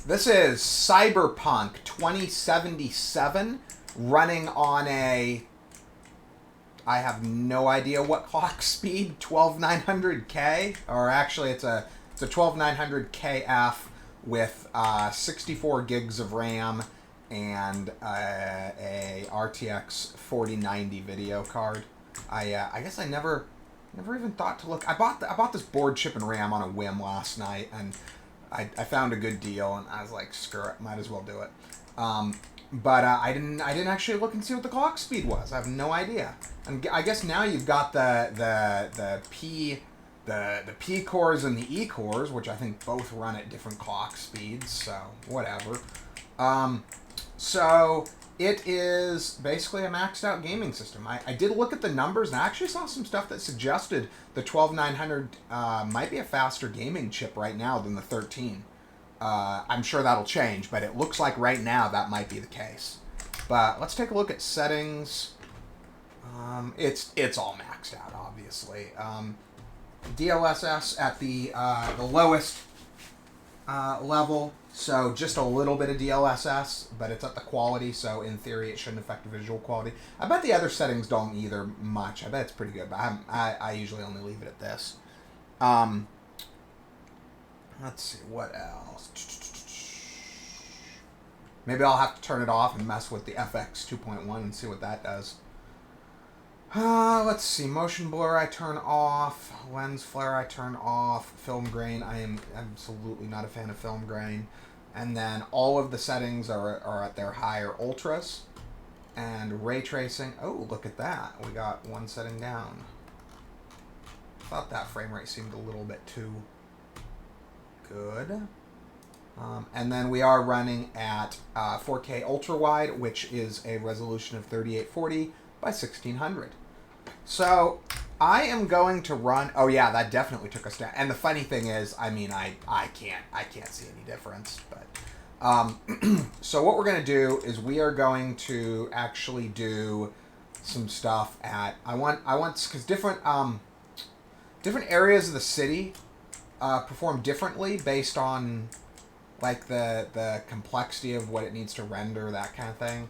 This is Cyberpunk 2077 running on a... I have no idea what clock speed, 12900K, or actually it's a 12900KF with 64 gigs of RAM and a RTX 4090 video card. I guess I never even thought to look. I bought this board, chip, and RAM on a whim last night, and I found a good deal, and I was like, screw it, might as well do it. But I didn't actually look and see what the clock speed was. I have no idea. And I guess now you've got the P cores and the E cores, which I think both run at different clock speeds. So whatever. So it is basically a maxed out gaming system. I did look at the numbers, and I actually saw some stuff that suggested the 12900 might be a faster gaming chip right now than the 13. I'm sure that'll change, but it looks like right now that might be the case. But let's take a look at settings. It's all maxed out, obviously. DLSS at the lowest level, so just a little bit of DLSS, but it's at the quality, so in theory it shouldn't affect the visual quality. I bet the other settings don't either much. I bet it's pretty good, but I usually only leave it at this. Let's see, what else? Maybe I'll have to turn it off and mess with the FX 2.1 and see what that does. Let's see, motion blur I turn off, lens flare I turn off, film grain, I am absolutely not a fan of film grain. And then all of the settings are at their higher ultras. And ray tracing, oh, look at that, we got one setting down. Thought that frame rate seemed a little bit too good. And then we are running at 4K ultra wide, which is a resolution of 3840 by 1600. So I am going to run. Oh yeah, that definitely took us down. And the funny thing is, I mean, I can't see any difference. But so what we're going to do is we are going to actually do some stuff at because different areas of the city perform differently based on like the complexity of what it needs to render, that kind of thing.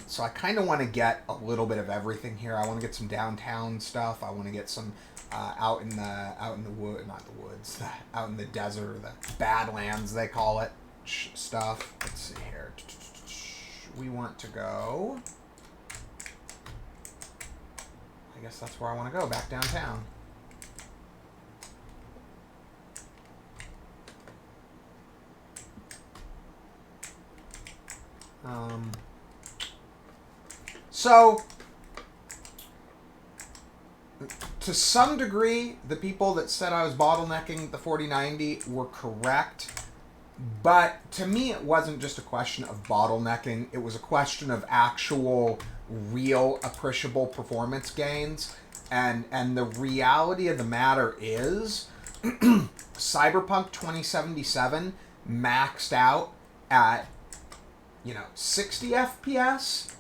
So I kind of want to get a little bit of everything here. I want to get some downtown stuff. I want to get some out in the wood, not the woods, out in the desert, the Badlands they call it, stuff. Let's see here. We want to go. I guess that's where I want to go, back downtown. So, to some degree, the people that said I was bottlenecking the 4090 were correct. But to me, it wasn't just a question of bottlenecking. It was a question of actual, real, appreciable performance gains. And the reality of the matter is, Cyberpunk 2077 maxed out at 60 FPS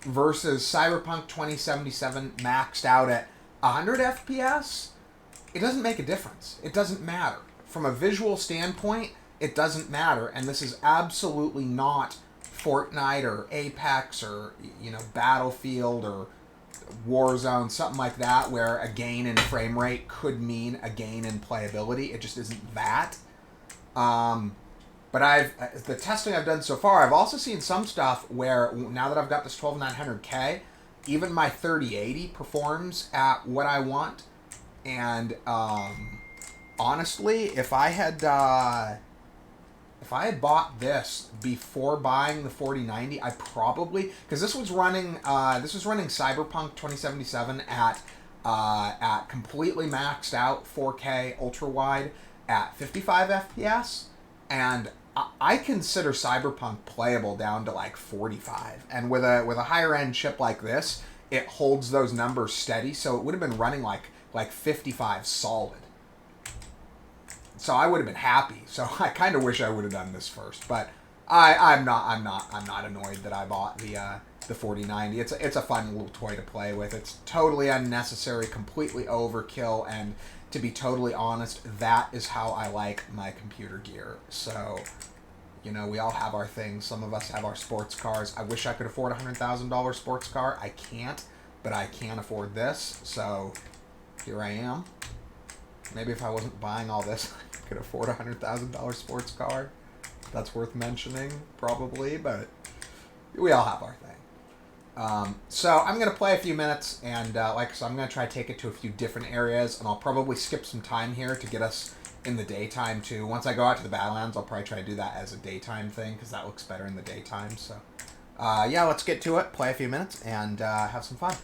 versus Cyberpunk 2077 maxed out at 100 FPS. It doesn't make a difference. It doesn't matter. From a visual standpoint, it doesn't matter. And this is absolutely not Fortnite or Apex or, Battlefield or Warzone, something like that, where a gain in frame rate could mean a gain in playability. It just isn't that. But the testing I've done so far, I've also seen some stuff where, now that I've got this 12900K, even my 3080 performs at what I want. And honestly, if I had bought this before buying the 4090, I probably, because this was running Cyberpunk 2077 at completely maxed out 4K ultra wide at 55 FPS, and I consider Cyberpunk playable down to like 45, and with a higher end chip like this, it holds those numbers steady. So it would have been running like 55 solid. So I would have been happy. So I kind of wish I would have done this first, but I'm not annoyed that I bought the 4090. It's a fun little toy to play with. It's totally unnecessary, completely overkill, and to be totally honest, that is how I like my computer gear. So, you know, we all have our things. Some of us have our sports cars. I wish I could afford a $100,000 sports car. I can't, but I can afford this. So here I am. Maybe if I wasn't buying all this, I could afford a $100,000 sports car. That's worth mentioning, probably, but we all have our thing. So I'm going to play a few minutes, and like I said, I'm going to try to take it to a few different areas, and I'll probably skip some time here to get us in the daytime, too. Once I go out to the Badlands, I'll probably try to do that as a daytime thing, because that looks better in the daytime. So, yeah, let's get to it, play a few minutes, and have some fun.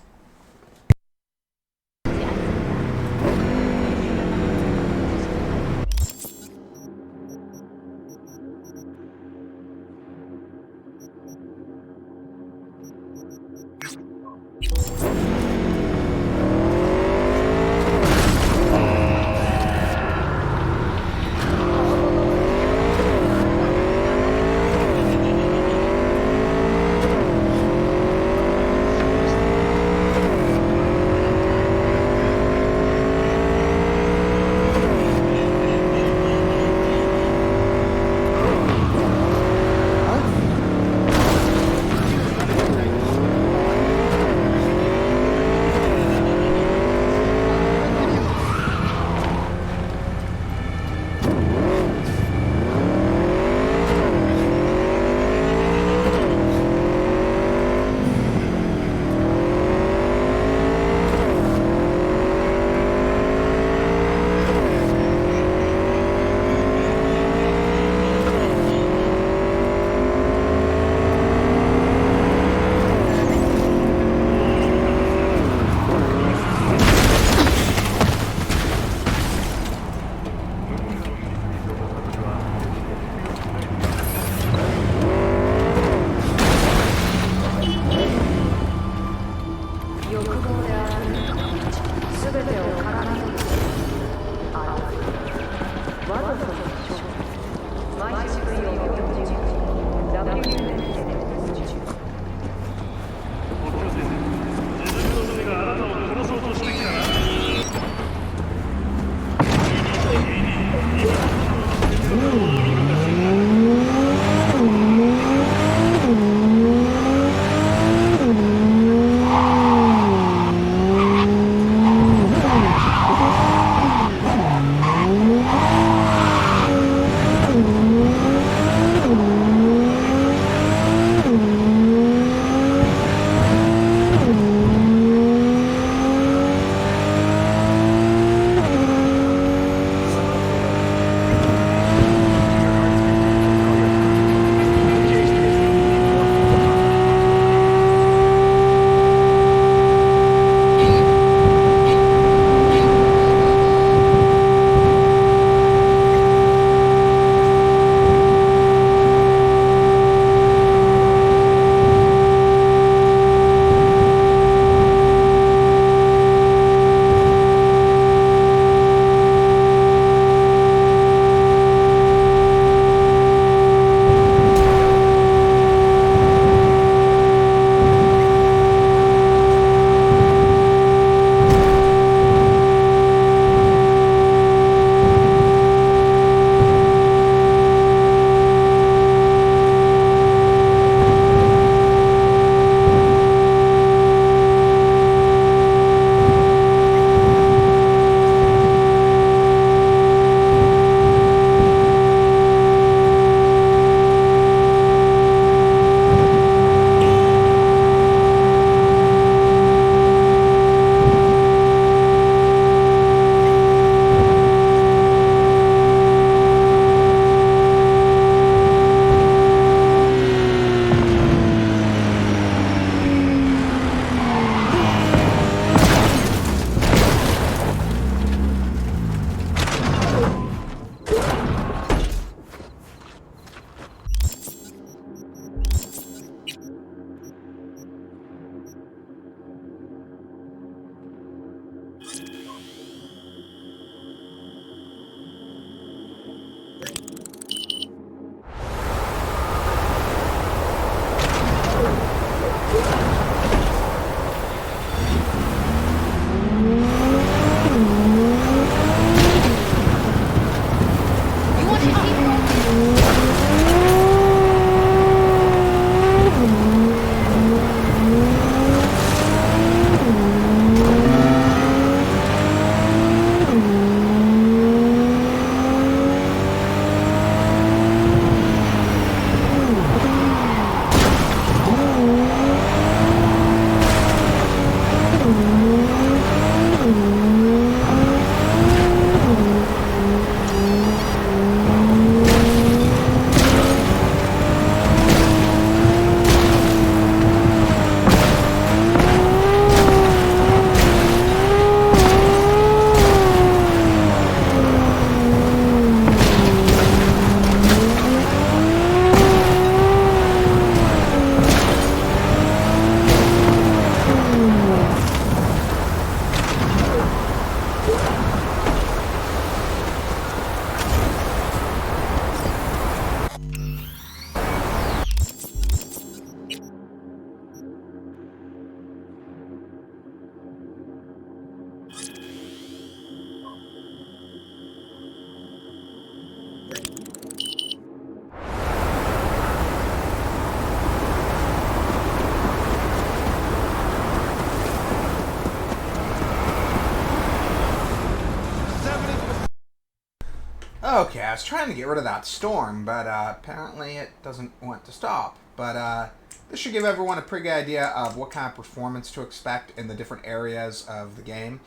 Okay, I was trying to get rid of that storm, but apparently it doesn't want to stop. But this should give everyone a pretty good idea of what kind of performance to expect in the different areas of the game.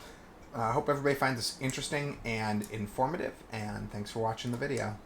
I hope everybody finds this interesting and informative, and thanks for watching the video.